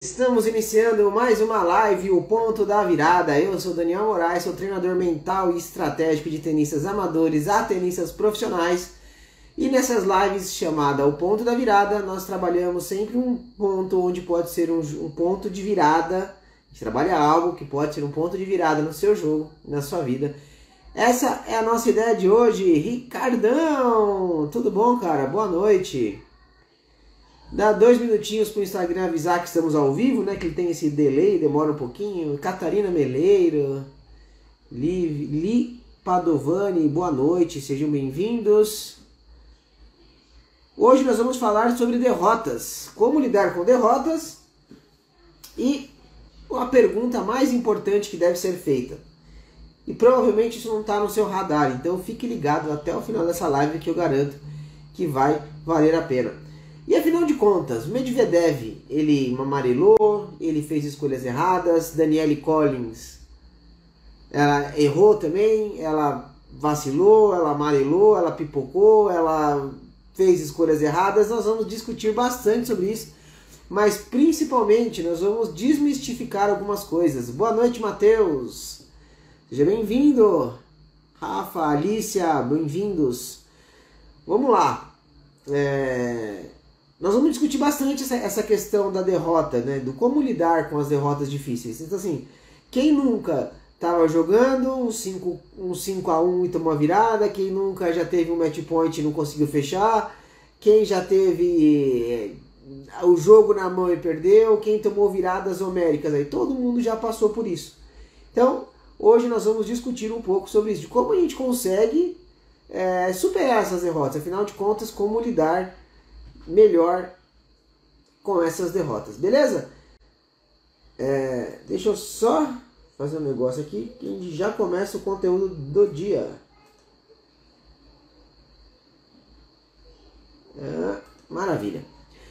Estamos iniciando mais uma live, o Ponto da Virada. Eu sou Daniel Moraes, sou treinador mental e estratégico de tenistas amadores a tenistas profissionais. E nessas lives chamada O Ponto da Virada, nós trabalhamos sempre um ponto onde pode ser um ponto de virada. A gente trabalha algo que pode ser um ponto de virada no seu jogo, na sua vida. Essa é a nossa ideia de hoje. Ricardão, tudo bom, cara? Boa noite. Dá 2 minutinhos para o Instagram avisar que estamos ao vivo, né? Que ele tem esse delay, demora um pouquinho. Catarina Meleiro, Li Padovani, boa noite, sejam bem-vindos. Hoje nós vamos falar sobre derrotas, como lidar com derrotas e a pergunta mais importante que deve ser feita. E provavelmente isso não está no seu radar, então fique ligado até o final dessa live que eu garanto que vai valer a pena. E afinal de contas, Medvedev, ele amarelou, ele fez escolhas erradas, Danielle Collins, ela errou também, ela vacilou, ela amarelou, ela pipocou, ela fez escolhas erradas. Nós vamos discutir bastante sobre isso, mas principalmente nós vamos desmistificar algumas coisas. Boa noite, Matheus, seja bem-vindo. Rafa, Alicia, bem-vindos. Vamos lá. Nós vamos discutir bastante essa questão da derrota, né? Do como lidar com as derrotas difíceis. Então assim, quem nunca estava jogando um 5-1 e tomou a virada, quem nunca já teve um match point e não conseguiu fechar, quem já teve o jogo na mão e perdeu, quem tomou viradas homéricas, aí todo mundo já passou por isso. Então, hoje nós vamos discutir um pouco sobre isso, de como a gente consegue superar essas derrotas, afinal de contas, como lidar melhor com essas derrotas, beleza? Deixa eu só fazer um negócio aqui que a gente já começa o conteúdo do dia. Maravilha.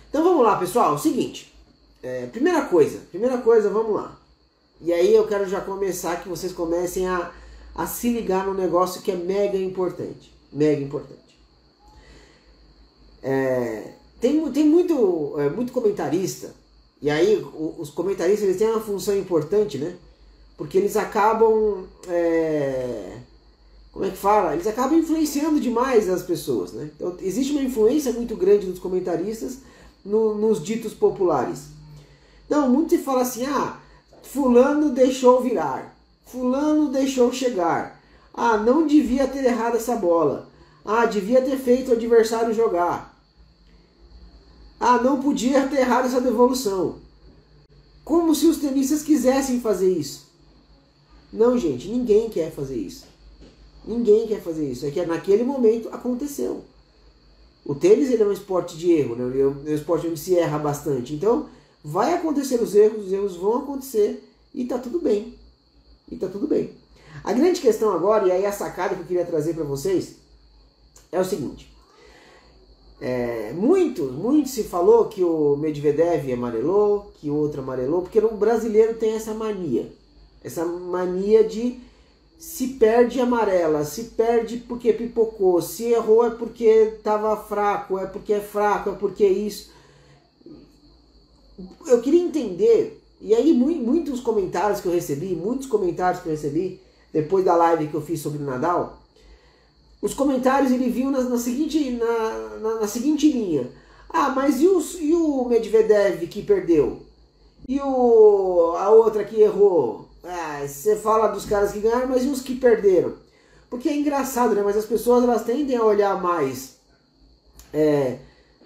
Então vamos lá, pessoal, o seguinte, primeira coisa, vamos lá. E aí eu quero já começar que vocês comecem a se ligar num negócio que é mega importante. Tem muito comentarista, e aí os comentaristas eles têm uma função importante, né? Porque eles acabam, como é que fala? Eles acabam influenciando demais as pessoas, né? Então existe uma influência muito grande dos comentaristas nos ditos populares. Então muito se fala assim, fulano deixou virar, fulano deixou chegar, não devia ter errado essa bola, devia ter feito o adversário jogar. Não podia ter errado essa devolução. Como se os tenistas quisessem fazer isso. Não, gente, ninguém quer fazer isso. Ninguém quer fazer isso. É que naquele momento aconteceu. O tênis ele é um esporte de erro, né? É um esporte onde se erra bastante. Então, vai acontecer os erros vão acontecer e tá tudo bem. A grande questão agora, e aí a sacada que eu queria trazer para vocês, é o seguinte. Muito se falou que o Medvedev amarelou, que o outro amarelou, porque o brasileiro tem essa mania de se perde amarela, se perde porque pipocou, se errou é porque estava fraco, é porque é fraco, é porque é isso. Eu queria entender, e aí muitos comentários que eu recebi, depois da live que eu fiz sobre o Nadal, os comentários ele vinham na seguinte linha. Mas e o Medvedev que perdeu? E a outra que errou? Você fala dos caras que ganharam, mas e os que perderam? Porque é engraçado, né? Mas as pessoas elas tendem a olhar mais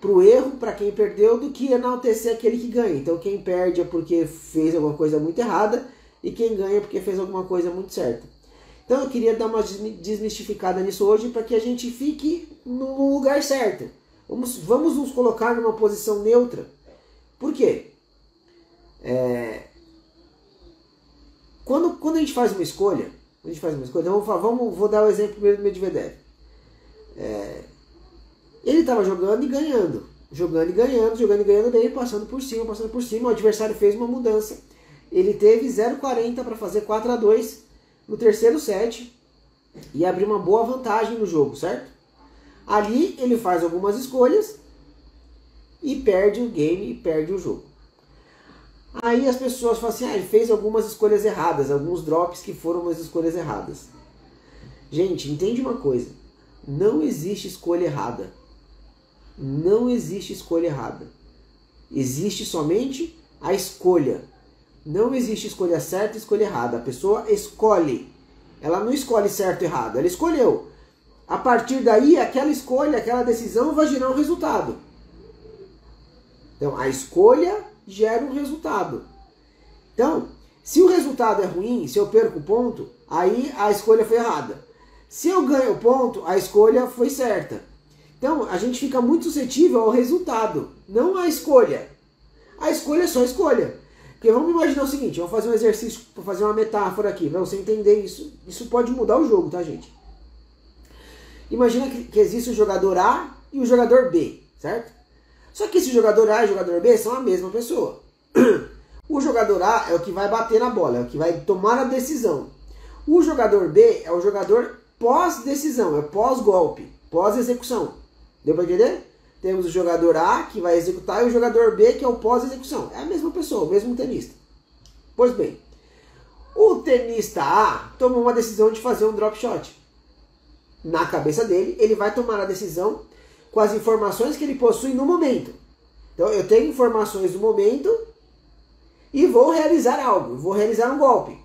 pro erro, para quem perdeu, do que enaltecer aquele que ganha. Então quem perde é porque fez alguma coisa muito errada e quem ganha é porque fez alguma coisa muito certa. Então eu queria dar uma desmistificada nisso hoje para que a gente fique no lugar certo. Vamos nos colocar numa posição neutra. Por quê? Quando a gente faz uma escolha, vou dar o exemplo primeiro do Medvedev. Ele estava jogando e ganhando bem, passando por cima, o adversário fez uma mudança. Ele teve 0,40 para fazer 4-2 no terceiro set e abrir uma boa vantagem no jogo, certo? Ali ele faz algumas escolhas e perde o game e perde o jogo. aí as pessoas falam assim, ele fez algumas escolhas erradas, alguns drops que foram umas escolhas erradas. Gente, entende uma coisa, não existe escolha errada. Não existe escolha errada. Existe somente a escolha. Não existe escolha certa e escolha errada. A pessoa escolhe. Ela não escolhe certo ou errado, ela escolheu. A partir daí, aquela escolha, aquela decisão vai gerar um resultado. Então, a escolha gera um resultado. Então, se o resultado é ruim, se eu perco o ponto, aí a escolha foi errada. Se eu ganho o ponto, a escolha foi certa. Então, a gente fica muito suscetível ao resultado, não à escolha. A escolha é só escolha. Porque vamos imaginar o seguinte, vamos fazer um exercício, para fazer uma metáfora aqui, para você entender isso. Isso pode mudar o jogo, tá, gente? Imagina que existe o jogador A e o jogador B, certo? Só que esse jogador A e o jogador B são a mesma pessoa. O jogador A é o que vai bater na bola, é o que vai tomar a decisão. O jogador B é o jogador pós-decisão, é pós-golpe, pós-execução. Deu para entender? Temos o jogador A que vai executar e o jogador B que é o pós-execução. É a mesma pessoa, o mesmo tenista. Pois bem, o tenista A tomou uma decisão de fazer um drop shot. Na cabeça dele, ele vai tomar a decisão com as informações que ele possui no momento. Então eu tenho informações no momento e vou realizar algo, vou realizar um golpe.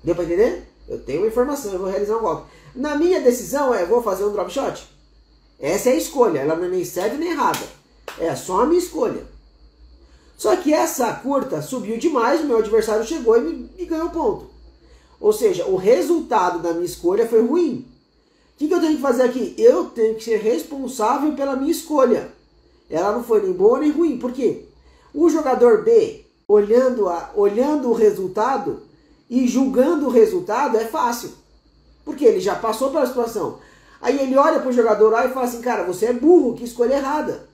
Deu para entender? Eu tenho uma informação, eu vou realizar um golpe. Na minha decisão vou fazer um drop shot. Essa é a escolha, ela não é nem certa nem errada. É só a minha escolha. Só que essa curta subiu demais, o meu adversário chegou e me ganhou ponto. Ou seja, o resultado da minha escolha foi ruim. O que eu tenho que fazer aqui? Eu tenho que ser responsável pela minha escolha. Ela não foi nem boa nem ruim. Por quê? O jogador B, olhando o resultado e julgando o resultado, é fácil. Porque ele já passou pela situação. Aí ele olha para o jogador A e fala assim, cara, você é burro, que escolha errada.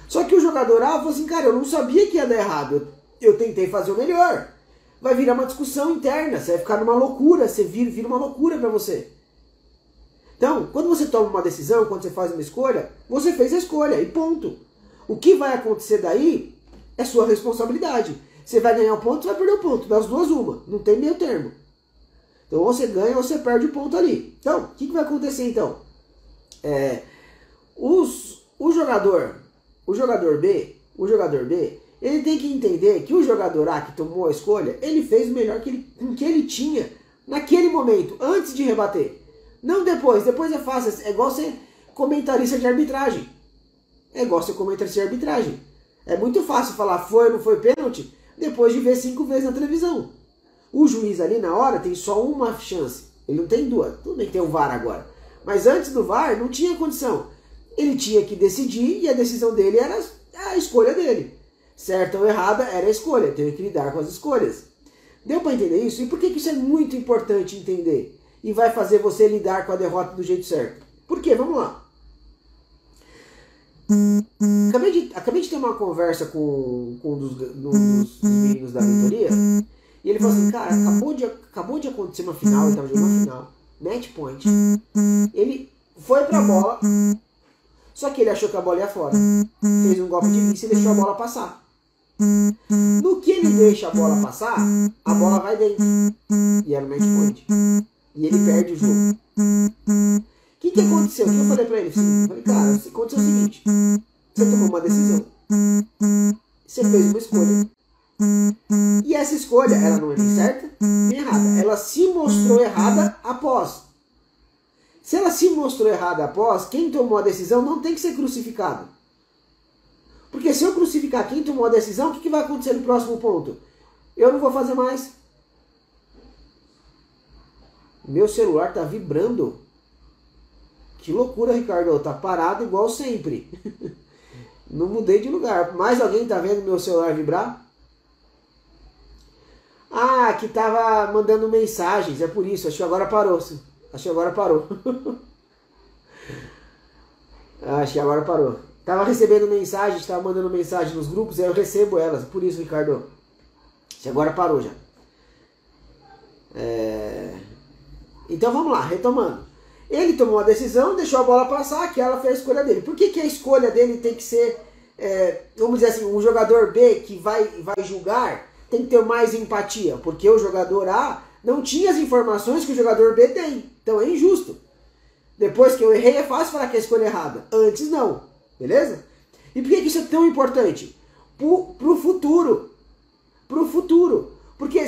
Só que o jogador A falou assim, cara, eu não sabia que ia dar errado. Eu tentei fazer o melhor. Vai virar uma discussão interna, você vai ficar numa loucura, vira uma loucura para você. Então, quando você toma uma decisão, quando você faz uma escolha, você fez a escolha e ponto. O que vai acontecer daí é sua responsabilidade. Você vai ganhar o ponto, você vai perder o ponto. Das duas, uma. Não tem meio termo. Então, ou você ganha ou você perde o ponto ali. Então, o que vai acontecer então? O jogador B, ele tem que entender que o jogador A que tomou a escolha, ele fez o melhor com que ele tinha naquele momento, antes de rebater. Não depois. Depois é fácil. É igual ser comentarista de arbitragem. É muito fácil falar foi ou não foi pênalti depois de ver 5 vezes na televisão. O juiz ali na hora tem só uma chance. Ele não tem duas. Tudo bem que tem o VAR agora. Mas antes do VAR não tinha condição. Ele tinha que decidir e a decisão dele era a escolha dele. Certa ou errada era a escolha. Teve que lidar com as escolhas. Deu para entender isso? E por que isso é muito importante entender? E vai fazer você lidar com a derrota do jeito certo? Por quê? Vamos lá. Acabei de ter uma conversa com um dos meninos da mentoria. E ele falou assim, cara, acabou de acontecer uma final, ele estava jogando uma final. Match point. Ele foi pra bola, só que ele achou que a bola ia fora. Fez um golpe de vício e deixou a bola passar. No que ele deixa a bola passar, a bola vai dentro. E era o match point. E ele perde o jogo. O que aconteceu? O que eu falei pra ele? Eu falei, cara, aconteceu o seguinte. Você tomou uma decisão. Você fez uma escolha. E essa escolha, ela não é nem certa nem errada. Ela se mostrou errada após. Se ela se mostrou errada após, quem tomou a decisão não tem que ser crucificado. Porque se eu crucificar quem tomou a decisão, o que vai acontecer no próximo ponto? Eu não vou fazer mais. Meu celular tá vibrando. Que loucura, Ricardo. Tá parado igual sempre. Não mudei de lugar. Mais alguém tá vendo meu celular vibrar? Ah, que tava mandando mensagens. É por isso. Acho que agora parou. Acho que agora parou. Tava recebendo mensagens, tava mandando mensagem nos grupos, aí eu recebo elas. Por isso, Ricardo. Acho que agora parou já. Então vamos lá, retomando. Ele tomou uma decisão, deixou a bola passar, que ela fez a escolha dele. Por que a escolha dele tem que ser vamos dizer assim, um jogador B que vai julgar tem que ter mais empatia, porque o jogador A não tinha as informações que o jogador B tem. Então é injusto. Depois que eu errei, é fácil falar que a escolha é errada. Antes não. Beleza? E por que isso é tão importante? Pro futuro. Pro futuro. Porque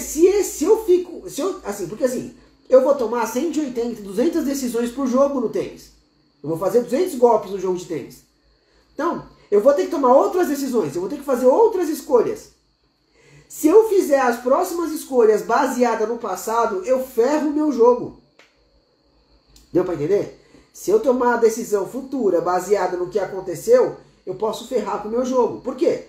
eu vou tomar 180, 200 decisões por jogo no tênis. Eu vou fazer 200 golpes no jogo de tênis. Então, eu vou ter que tomar outras decisões. Eu vou ter que fazer outras escolhas. Se eu fizer as próximas escolhas baseadas no passado, eu ferro o meu jogo. Deu para entender? Se eu tomar a decisão futura baseada no que aconteceu, eu posso ferrar com o meu jogo. Por quê?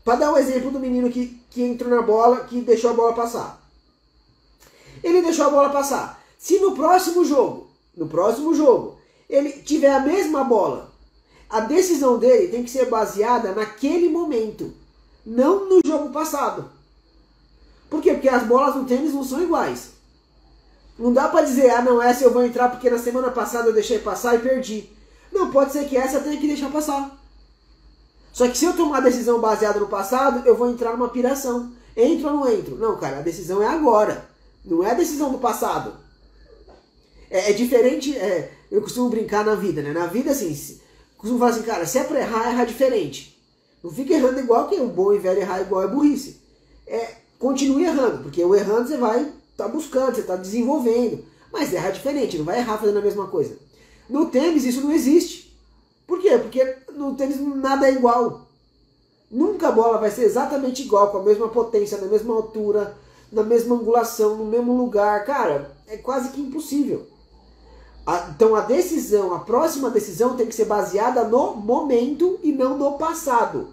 Para dar o exemplo do menino que entrou na bola, que deixou a bola passar. Ele deixou a bola passar. Se no próximo jogo, ele tiver a mesma bola, a decisão dele tem que ser baseada naquele momento, não no jogo passado. Por quê? Porque as bolas no tênis não são iguais. Não dá para dizer, não, essa eu vou entrar porque na semana passada eu deixei passar e perdi. Não, pode ser que essa eu tenha que deixar passar. Só que se eu tomar a decisão baseada no passado, eu vou entrar numa piração. Entro ou não entro? Não, cara, a decisão é agora. Não é a decisão do passado. É diferente, eu costumo brincar na vida, né? Na vida, assim, costumo falar assim, cara, se é pra errar, erra diferente. Não fica errando igual, que o bom e velho errar igual é burrice. Continue errando, porque o errando você vai tá buscando, você tá desenvolvendo. Mas errar diferente, não vai errar fazendo a mesma coisa. No tênis isso não existe. Por quê? Porque no tênis nada é igual. Nunca a bola vai ser exatamente igual, com a mesma potência, na mesma altura, na mesma angulação, no mesmo lugar. Cara, é quase que impossível. Então a próxima decisão tem que ser baseada no momento e não no passado.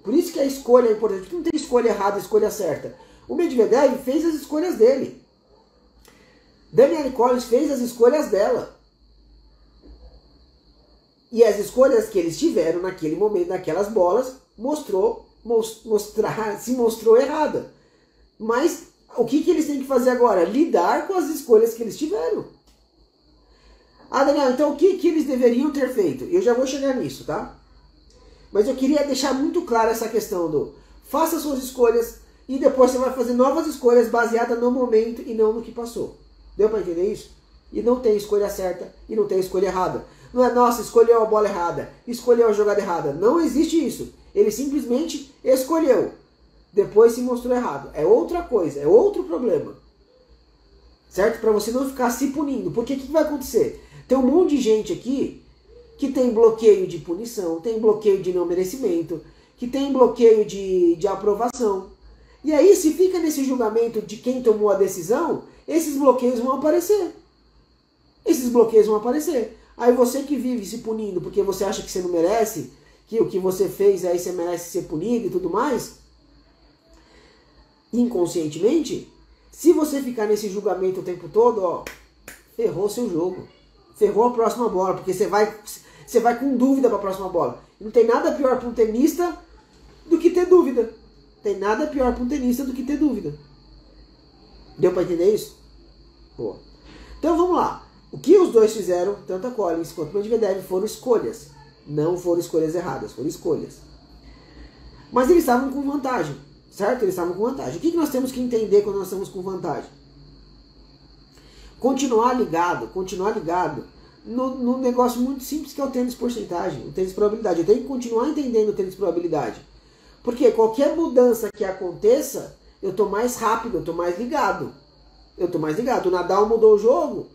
Por isso que a escolha é importante. Não tem escolha errada, escolha certa. O Medvedev fez as escolhas dele. Danielle Collins fez as escolhas dela. E as escolhas que eles tiveram naquele momento, naquelas bolas, se mostrou errada. Mas o que eles têm que fazer agora? Lidar com as escolhas que eles tiveram. Daniel, então o que eles deveriam ter feito? Eu já vou chegar nisso, tá? Mas eu queria deixar muito clara essa questão do faça suas escolhas e depois você vai fazer novas escolhas baseadas no momento e não no que passou. Deu para entender isso? E não tem escolha certa e não tem escolha errada. Não é, nossa, escolheu a bola errada, escolheu a jogada errada. Não existe isso. Ele simplesmente escolheu. Depois se mostrou errado. É outra coisa, é outro problema. Certo? Para você não ficar se punindo. Porque o que vai acontecer? Tem um monte de gente aqui que tem bloqueio de punição, tem bloqueio de não merecimento, que tem bloqueio de aprovação. E aí, se fica nesse julgamento de quem tomou a decisão, esses bloqueios vão aparecer. Esses bloqueios vão aparecer. Aí você que vive se punindo porque você acha que você não merece, que o que você fez aí você merece ser punido e tudo mais, inconscientemente, se você ficar nesse julgamento o tempo todo, ferrou seu jogo. Ferrou a próxima bola, porque você vai com dúvida para a próxima bola. E não tem nada pior para um tenista do que ter dúvida. Tem nada pior para um tenista do que ter dúvida. Deu para entender isso? Boa. Então vamos lá. O que os dois fizeram, tanto a Collins quanto o Medvedev, foram escolhas. Não foram escolhas erradas, foram escolhas. Mas eles estavam com vantagem, certo? Eles estavam com vantagem. O que nós temos que entender quando nós estamos com vantagem? Continuar ligado no negócio muito simples que é o tênis porcentagem, o tênis probabilidade. Eu tenho que continuar entendendo o tênis probabilidade. Porque qualquer mudança que aconteça, eu estou mais rápido, eu estou mais ligado. O Nadal mudou o jogo,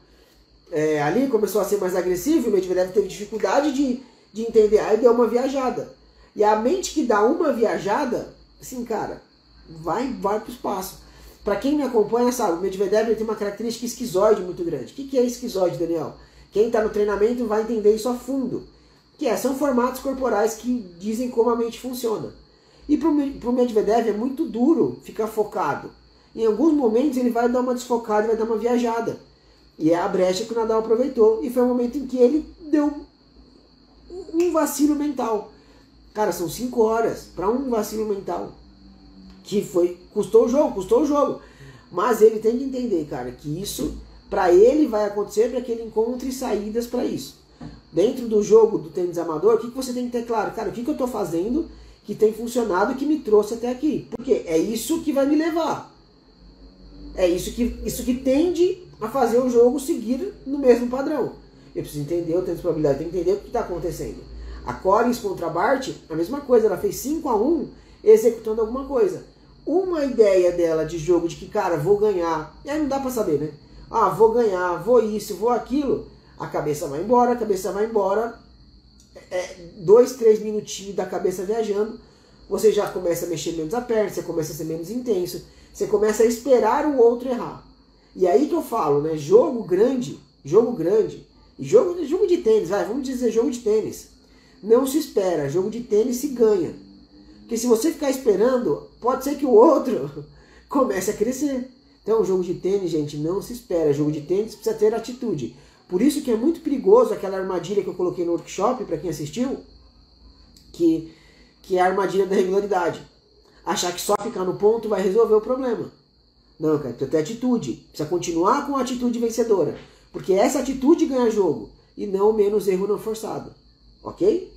ali começou a ser mais agressivo, o Medvedev teve dificuldade de entender, aí deu uma viajada. E a mente que dá uma viajada, assim, cara, vai para o espaço. Para quem me acompanha sabe, o Medvedev tem uma característica esquizoide muito grande. O que é esquizoide, Daniel? Quem está no treinamento vai entender isso a fundo. São formatos corporais que dizem como a mente funciona. E para o Medvedev é muito duro ficar focado. Em alguns momentos ele vai dar uma desfocada, vai dar uma viajada. E é a brecha que o Nadal aproveitou. E foi o momento em que ele deu um vacilo mental. Cara, são 5 horas para um vacilo mental. Que custou o jogo. Mas ele tem que entender, cara, que isso, para ele vai acontecer para que ele encontre saídas para isso. Dentro do jogo do tênis amador, o que você tem que ter claro? Cara, o que eu estou fazendo que tem funcionado e que me trouxe até aqui? Porque é isso que vai me levar. É isso que tende a fazer o jogo seguir no mesmo padrão. Eu preciso entender, eu tenho probabilidade, tenho que entender o que está acontecendo. A Collins contra a Bart, a mesma coisa, ela fez 5-1 executando alguma coisa. Uma ideia dela de jogo, de que, cara, vou ganhar, e aí não dá pra saber, né? Ah, vou ganhar, vou isso, vou aquilo, a cabeça vai embora, 2, 3 minutinhos da cabeça viajando, você já começa a mexer menos a perna, você começa a ser menos intenso, você começa a esperar o outro errar. E aí que eu falo, né? Jogo grande, e jogo de tênis, vamos dizer jogo de tênis. Não se espera, jogo de tênis se ganha. Porque se você ficar esperando, pode ser que o outro comece a crescer. Então, jogo de tênis, gente, não se espera. Jogo de tênis precisa ter atitude. Por isso que é muito perigoso aquela armadilha que eu coloquei no workshop, para quem assistiu, que é a armadilha da regularidade. Achar que só ficar no ponto vai resolver o problema. Não, cara, precisa ter atitude. Precisa continuar com a atitude vencedora. Porque essa atitude ganha jogo. E não menos erro não forçado. Ok?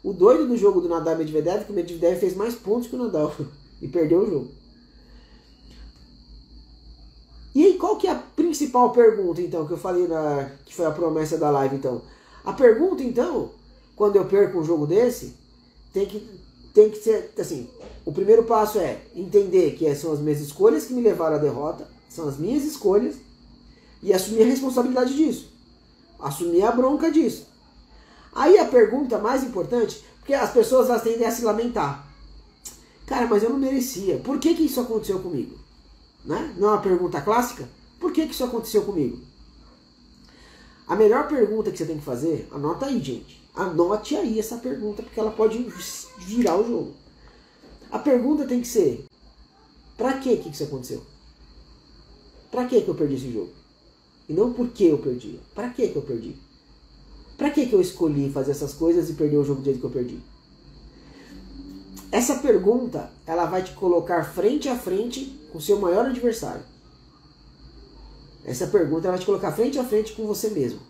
O doido do jogo do Nadal e Medvedev, que o Medvedev fez mais pontos que o Nadal e perdeu o jogo. E aí, qual que é a principal pergunta, então, que eu falei, que foi a promessa da live, então? A pergunta, então, quando eu perco um jogo desse, tem que ser, assim, o primeiro passo é entender que são as minhas escolhas que me levaram à derrota, são as minhas escolhas, e assumir a responsabilidade disso. Assumir a bronca disso. Aí a pergunta mais importante, porque as pessoas elas tendem a se lamentar. Cara, mas eu não merecia. Por que isso aconteceu comigo? Né? Não é uma pergunta clássica? Por que isso aconteceu comigo? A melhor pergunta que você tem que fazer, anota aí, gente. Anote aí essa pergunta, porque ela pode virar o jogo. A pergunta tem que ser, pra que isso aconteceu? Pra que eu perdi esse jogo? E não por que eu perdi. Pra que eu perdi? Pra que eu escolhi fazer essas coisas e perder o jogo do jeito que eu perdi? Essa pergunta, ela vai te colocar frente a frente com o seu maior adversário. Essa pergunta ela vai te colocar frente a frente com você mesmo.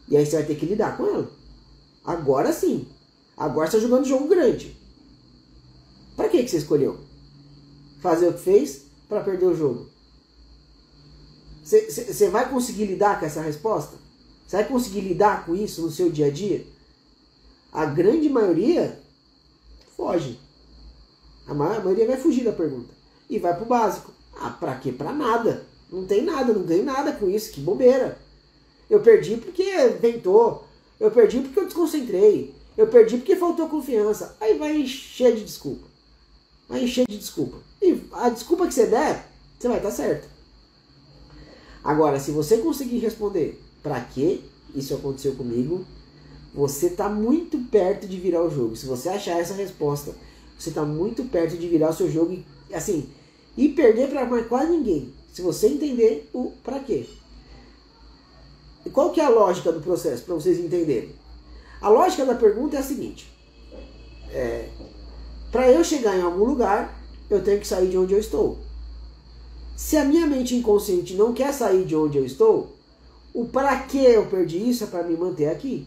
E aí você vai ter que lidar com ela. Agora sim. Agora você está jogando jogo grande. Pra que você escolheu? Fazer o que fez para perder o jogo. Você vai conseguir lidar com essa resposta? Você vai conseguir lidar com isso no seu dia a dia? A grande maioria foge. A maioria vai fugir da pergunta. E vai pro básico. Ah, pra quê? Pra nada. Não tem nada, não ganho nada com isso. Que bobeira. Eu perdi porque ventou. Eu perdi porque eu desconcentrei. Eu perdi porque faltou confiança. Aí vai encher de desculpa. Vai encher de desculpa. E a desculpa que você der, você vai estar certo. Agora, se você conseguir responder pra que isso aconteceu comigo, você está muito perto de virar o jogo. Se você achar essa resposta, você está muito perto de virar o seu jogo e perder para mais quase ninguém. Se você entender o pra quê. E qual que é a lógica do processo, para vocês entenderem? A lógica da pergunta é a seguinte. Para eu chegar em algum lugar, eu tenho que sair de onde eu estou. Se a minha mente inconsciente não quer sair de onde eu estou, o para que eu perdi isso é para me manter aqui.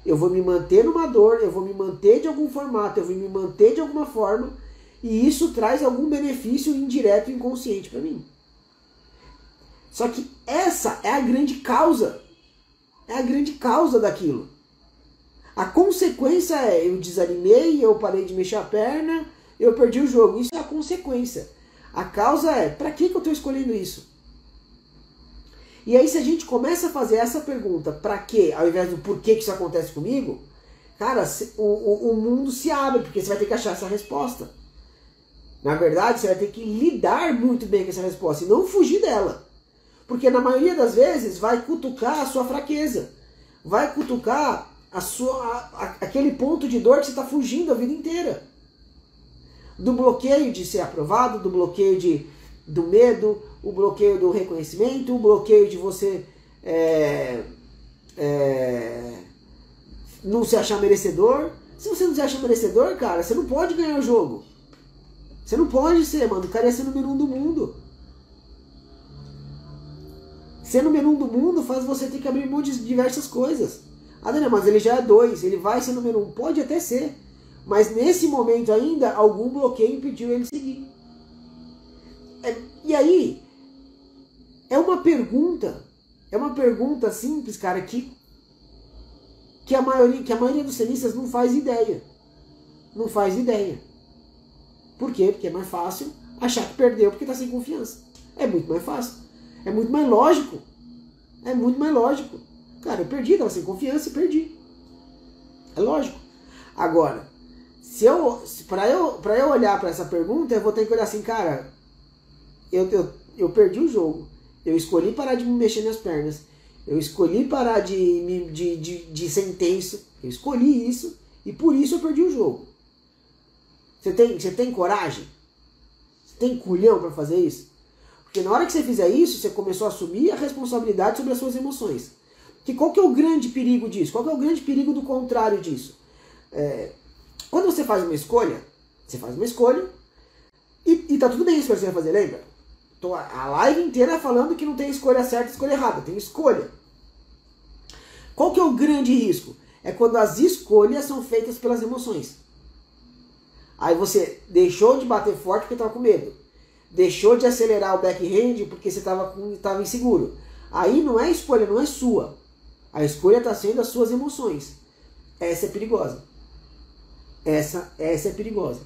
Eu vou me manter numa dor, eu vou me manter de algum formato, eu vou me manter de alguma forma, e isso traz algum benefício indireto e inconsciente para mim. Só que essa é a grande causa. É a grande causa daquilo. A consequência é, eu desanimei, eu parei de mexer a perna, eu perdi o jogo. Isso é a consequência. A causa é, para que eu estou escolhendo isso? E aí se a gente começa a fazer essa pergunta, para quê, ao invés do porquê que isso acontece comigo, cara, o mundo se abre, porque você vai ter que achar essa resposta. Na verdade, você vai ter que lidar muito bem com essa resposta e não fugir dela. Porque na maioria das vezes vai cutucar a sua fraqueza. Vai cutucar aquele ponto de dor que você está fugindo a vida inteira. Do bloqueio de ser aprovado, do bloqueio do medo, o bloqueio do reconhecimento, o bloqueio de você não se achar merecedor. Se você não se acha merecedor, cara, você não pode ganhar o jogo. Você não pode ser, mano. O cara ia ser número 1 do mundo. Ser número 1 do mundo faz você ter que abrir mão de diversas coisas. Ah, Daniel, mas ele já é 2, ele vai ser número 1. Pode até ser. Mas nesse momento ainda, algum bloqueio impediu ele de seguir. E aí, é uma pergunta simples, cara, que a maioria dos tenistas não faz ideia. Não faz ideia. Por quê? Porque é mais fácil achar que perdeu porque está sem confiança. É muito mais fácil. É muito mais lógico. É muito mais lógico. Cara, eu perdi, estava sem confiança e perdi. É lógico. Agora, para eu olhar para essa pergunta, eu vou ter que olhar assim, cara, eu perdi o jogo. Eu escolhi parar de me mexer nas pernas. Eu escolhi parar de ser intenso. Eu escolhi isso e por isso eu perdi o jogo. Você tem coragem? Você tem culhão para fazer isso? Porque na hora que você fizer isso, você começou a assumir a responsabilidade sobre as suas emoções. Que qual que é o grande perigo disso? Qual que é o grande perigo do contrário disso? Quando você faz uma escolha e tá tudo bem a escolha que você vai fazer, lembra? Tô a live inteira falando que não tem escolha certa e escolha errada, tem escolha. Qual que é o grande risco? É quando as escolhas são feitas pelas emoções. Aí você deixou de bater forte porque estava com medo. Deixou de acelerar o backhand porque você estava inseguro. Aí não é escolha, não é sua. A escolha está sendo as suas emoções. Essa é perigosa. Essa é perigosa.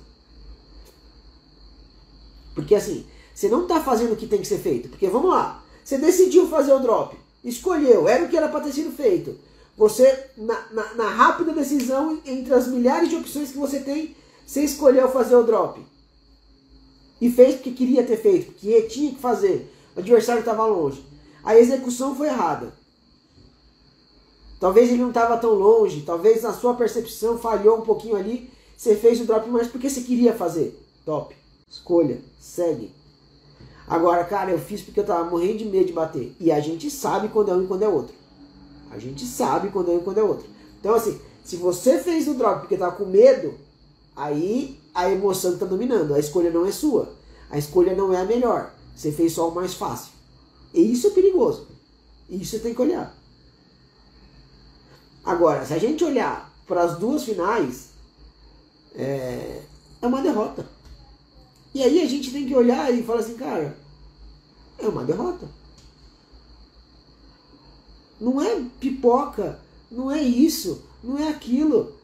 Porque assim, você não está fazendo o que tem que ser feito. Porque vamos lá, você decidiu fazer o drop. Escolheu, era o que era para ter sido feito. Você, na rápida decisão, entre as milhares de opções que você tem, você escolheu fazer o drop. E fez porque queria ter feito, porque tinha que fazer. O adversário estava longe. A execução foi errada. Talvez ele não estava tão longe, talvez na sua percepção falhou um pouquinho ali. Você fez o drop mais porque você queria fazer. Top. Escolha. Segue. Agora, cara, eu fiz porque eu estava morrendo de medo de bater. E a gente sabe quando é um e quando é outro. A gente sabe quando é um e quando é outro. Então, assim, se você fez o drop porque estava com medo, aí a emoção está dominando. A escolha não é sua. A escolha não é a melhor. Você fez só o mais fácil. E isso é perigoso. Isso você tem que olhar. Agora, se a gente olhar para as duas finais, é uma derrota. E aí a gente tem que olhar e falar assim, cara, é uma derrota. Não é pipoca, não é isso, não é aquilo.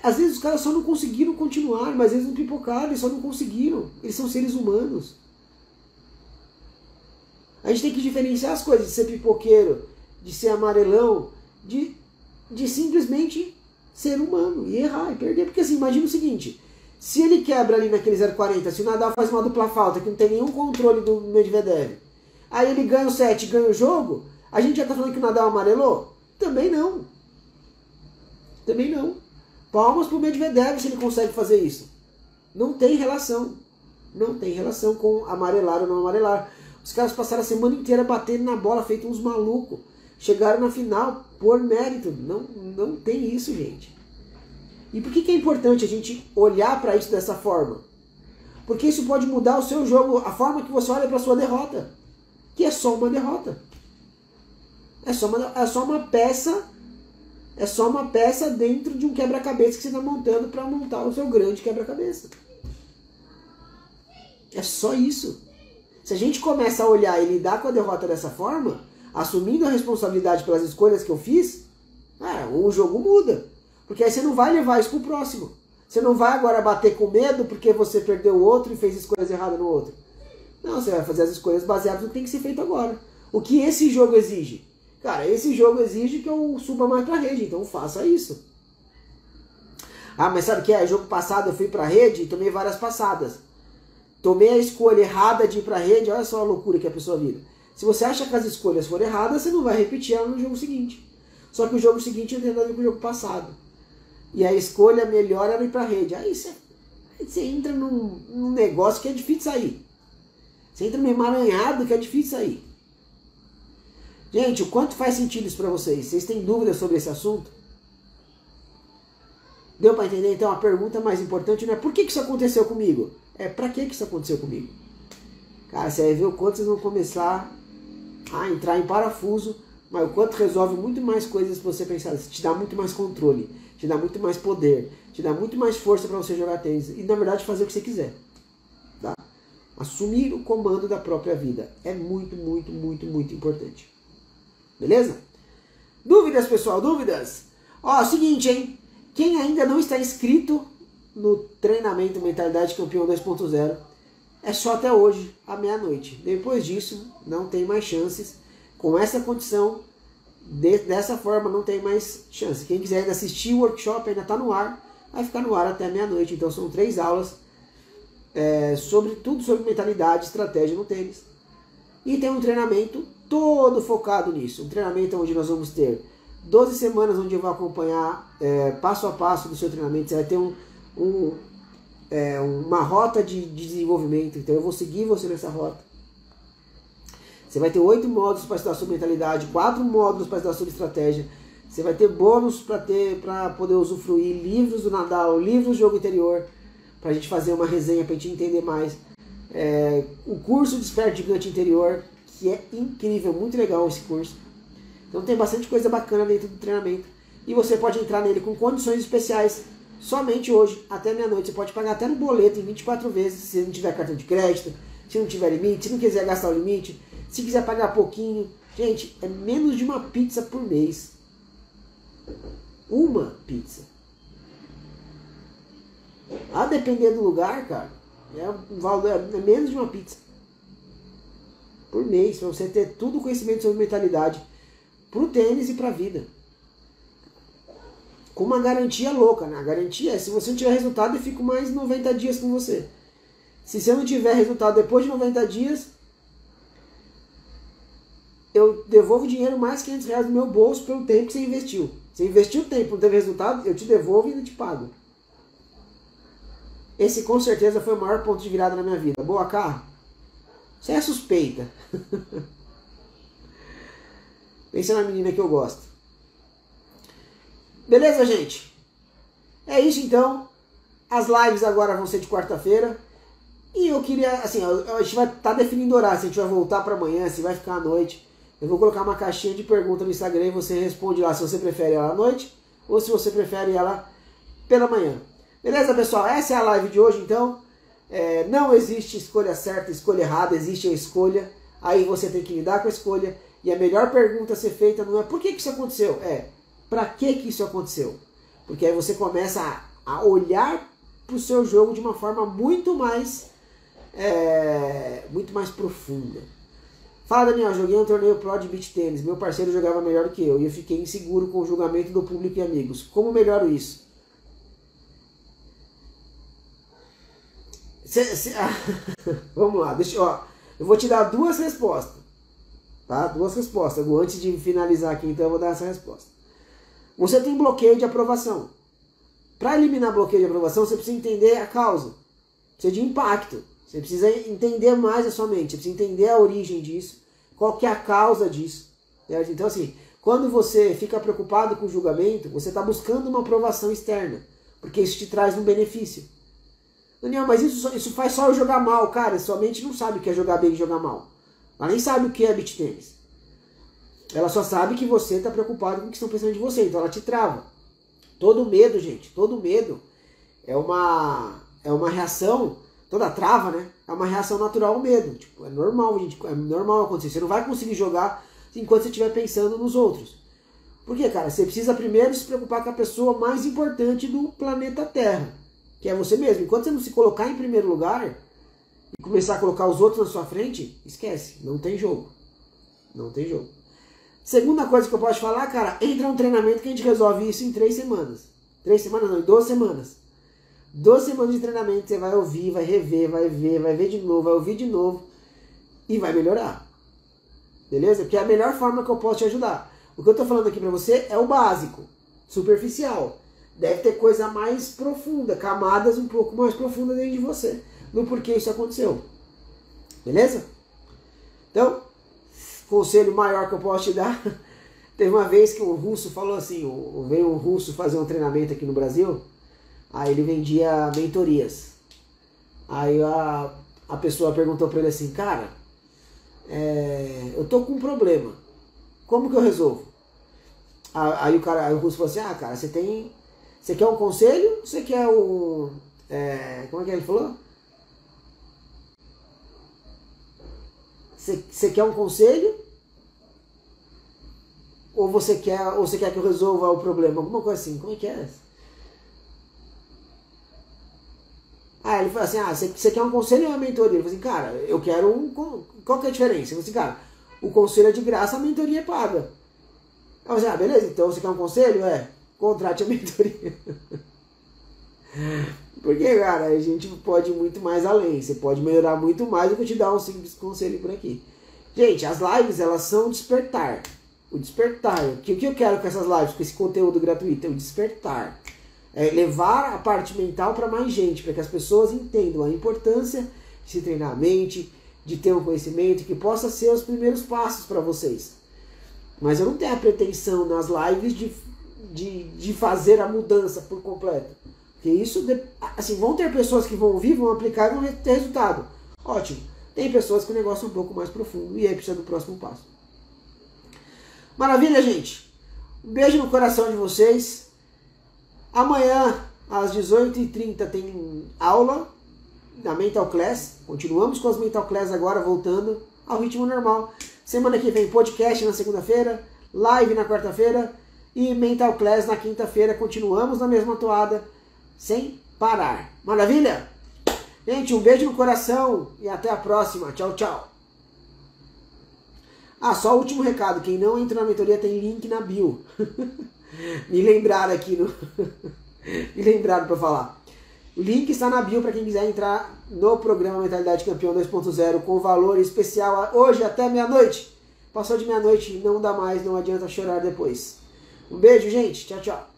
Às vezes os caras só não conseguiram continuar, mas eles não pipocaram, eles só não conseguiram. Eles são seres humanos. A gente tem que diferenciar as coisas de ser pipoqueiro, de ser amarelão, de simplesmente ser humano e errar e perder. Porque assim, imagina o seguinte, se ele quebra ali naquele 0,40, se o Nadal faz uma dupla falta que não tem nenhum controle do Medvedev, aí ele ganha o set, ganha o jogo, a gente já tá falando que o Nadal amarelou? Também não. Também não. Palmas pro Medvedev se ele consegue fazer isso. Não tem relação. Não tem relação com amarelar ou não amarelar. Os caras passaram a semana inteira batendo na bola, feito uns malucos. Chegaram na final por mérito. Não tem isso, gente. E por que é importante a gente olhar para isso dessa forma? Porque isso pode mudar o seu jogo, a forma que você olha para a sua derrota. Que é só uma derrota. É só uma peça dentro de um quebra-cabeça que você está montando para montar o seu grande quebra-cabeça. É só isso. Se a gente começa a olhar e lidar com a derrota dessa forma, assumindo a responsabilidade pelas escolhas que eu fiz, o jogo muda. Porque aí você não vai levar isso pro próximo. Você não vai agora bater com medo porque você perdeu o outro e fez escolhas erradas no outro. Não, você vai fazer as escolhas baseadas no que tem que ser feito agora. O que esse jogo exige? Cara, esse jogo exige que eu suba mais pra rede, então faça isso. Ah, mas sabe o que é? Jogo passado eu fui pra rede e tomei várias passadas. Tomei a escolha errada de ir pra rede, olha só a loucura que a pessoa vira. Se você acha que as escolhas foram erradas, você não vai repetir ela no jogo seguinte. Só que o jogo seguinte não tem nada a ver com o jogo passado. E a escolha melhor era ir pra rede. Aí você entra num negócio que é difícil sair. Você entra num emaranhado que é difícil sair. Gente, o quanto faz sentido isso pra vocês? Vocês têm dúvidas sobre esse assunto? Deu pra entender? Então a pergunta mais importante não é por que isso aconteceu comigo? É pra que isso aconteceu comigo? Cara, você vai ver o quanto vocês vão começar a entrar em parafuso mas o quanto resolve muito mais coisas se você pensar, te dá muito mais controle, te dá muito mais poder, te dá muito mais força para você jogar tênis e na verdade fazer o que você quiser. Tá? Assumir o comando da própria vida é muito, muito, muito, muito importante. Beleza? Dúvidas, pessoal? Dúvidas? Ó, seguinte, hein? Quem ainda não está inscrito no treinamento Mentalidade Campeão 2.0, é só até hoje, à meia-noite. Depois disso, não tem mais chances. Com essa condição, dessa forma, não tem mais chance. Quem quiser ainda assistir o workshop, ainda está no ar, vai ficar no ar até meia-noite. Então são 3 aulas sobre tudo sobre mentalidade, estratégia no tênis. E tem um treinamento todo focado nisso. Um treinamento onde nós vamos ter 12 semanas onde eu vou acompanhar passo a passo do seu treinamento. Você vai ter uma rota de desenvolvimento. Então eu vou seguir você nessa rota. Você vai ter 8 módulos para estudar sobre mentalidade, 4 módulos para estudar sobre estratégia. Você vai ter bônus para poder usufruir livros do Nadal, livros do jogo interior, para a gente fazer uma resenha, para a gente entender mais. O curso Desperte Gigante Interior, que é incrível, muito legal esse curso. Então tem bastante coisa bacana dentro do treinamento. E você pode entrar nele com condições especiais somente hoje, até meia-noite. Você pode pagar até no boleto em 24 vezes, se não tiver cartão de crédito, se não tiver limite, se não quiser gastar o limite, se quiser pagar pouquinho. Gente, é menos de uma pizza por mês. Uma pizza. A depender do lugar, cara, é menos de uma pizza por mês, para você ter tudo o conhecimento sobre mentalidade pro tênis e pra vida. Com uma garantia louca, né? A garantia é, se você não tiver resultado, eu fico mais 90 dias com você. Se você não tiver resultado depois de 90 dias, eu devolvo dinheiro mais R$500 do meu bolso pelo tempo que você investiu. Você investiu tempo, não teve resultado, eu te devolvo e ainda te pago. Esse com certeza foi o maior ponto de virada na minha vida. Boa, Carro? Você é suspeita. Pensa na menina que eu gosto. Beleza, gente? É isso então. As lives agora vão ser de quarta-feira. E eu queria, assim, a gente vai estar definindo horário. Se a gente vai voltar para amanhã, se vai ficar à noite. Eu vou colocar uma caixinha de pergunta no Instagram e você responde lá se você prefere ela à noite ou se você prefere ela pela manhã. Beleza, pessoal? Essa é a live de hoje, então. Não existe escolha certa, escolha errada, existe a escolha. Aí você tem que lidar com a escolha. E a melhor pergunta a ser feita não é por que isso aconteceu, para que isso aconteceu? Porque aí você começa a olhar para o seu jogo de uma forma muito mais profunda. Fala, Daniel, joguei um torneio pro de beach tênis, meu parceiro jogava melhor que eu e eu fiquei inseguro com o julgamento do público e amigos. Como melhoro isso? Vamos lá, eu vou te dar 2 respostas, tá? 2 respostas. Antes de finalizar aqui, então eu vou dar essa resposta. Você tem bloqueio de aprovação. Para eliminar bloqueio de aprovação, você precisa entender a causa. Precisa de impacto. Você precisa entender mais a sua mente. Você precisa entender a origem disso. Qual que é a causa disso. Certo? Então, assim, quando você fica preocupado com o julgamento, você está buscando uma aprovação externa. Porque isso te traz um benefício. Daniel, mas isso faz só eu jogar mal. Cara, sua mente não sabe o que é jogar bem e jogar mal. Ela nem sabe o que é beach tênis. Ela só sabe que você está preocupado com o que estão pensando de você. Então ela te trava. Todo medo, gente, todo medo é uma reação, toda trava, né? É uma reação natural ao medo. Tipo, é normal, gente, é normal acontecer. Você não vai conseguir jogar enquanto você estiver pensando nos outros. Por quê, cara? Você precisa primeiro se preocupar com a pessoa mais importante do planeta Terra, que é você mesmo. Enquanto você não se colocar em primeiro lugar e começar a colocar os outros na sua frente, esquece, não tem jogo. Não tem jogo. Segunda coisa que eu posso falar, cara, entra um treinamento que a gente resolve isso em 3 semanas. 3 semanas não, em 12 semanas. 12 semanas de treinamento, você vai ouvir, vai rever, vai ver de novo, vai ouvir de novo e vai melhorar. Beleza? Porque é a melhor forma que eu posso te ajudar. O que eu tô falando aqui pra você é o básico, superficial. Deve ter coisa mais profunda, camadas um pouco mais profundas dentro de você, no porquê isso aconteceu. Beleza? Então, conselho maior que eu posso te dar, teve uma vez que um russo falou assim, veio um russo fazer um treinamento aqui no Brasil, aí ele vendia mentorias. Aí a pessoa perguntou para ele assim, cara, eu tô com um problema, Como que eu resolvo? Aí o Russo falou assim, cara, você quer um conselho? Você quer o... como é que ele falou? Você quer um conselho? Ou você quer que eu resolva o problema? Alguma coisa assim, como é que é? Ele falou assim, você quer um conselho ou uma mentoria? Ele falou assim, cara, eu quero qual que é a diferença? Ele falou assim, cara, o conselho é de graça, a mentoria é paga. Eu falei assim, beleza, então você quer um conselho? Contrate a mentoria. Porque, cara, a gente pode ir muito mais além. Você pode melhorar muito mais do que eu te dar um simples conselho por aqui. Gente, as lives, elas são despertar. O despertar. O que eu quero com essas lives, com esse conteúdo gratuito? É o despertar. É levar a parte mental para mais gente, para que as pessoas entendam a importância de se treinar a mente, de ter um conhecimento que possa ser os primeiros passos para vocês. Mas eu não tenho a pretensão nas lives de fazer a mudança por completo. Porque isso, assim, vão ter pessoas que vão ouvir, vão aplicar e vão ter resultado. Ótimo. Tem pessoas que o negócio é um pouco mais profundo e aí precisa do próximo passo. Maravilha, gente. Um beijo no coração de vocês. Amanhã, às 18h30, tem aula da Mental Class. Continuamos com as Mental Class agora, voltando ao ritmo normal. Semana que vem, podcast na segunda-feira, live na quarta-feira e Mental Class na quinta-feira. Continuamos na mesma toada, sem parar. Maravilha? Gente, um beijo no coração e até a próxima. Tchau, tchau. Só o último recado. Quem não entra na mentoria tem link na bio. Me lembraram aqui Me lembraram para falar. O link está na bio para quem quiser entrar no programa Mentalidade Campeão 2.0 com valor especial hoje até meia-noite. Passou de meia-noite, não dá mais, não adianta chorar depois. Um beijo, gente. Tchau, tchau.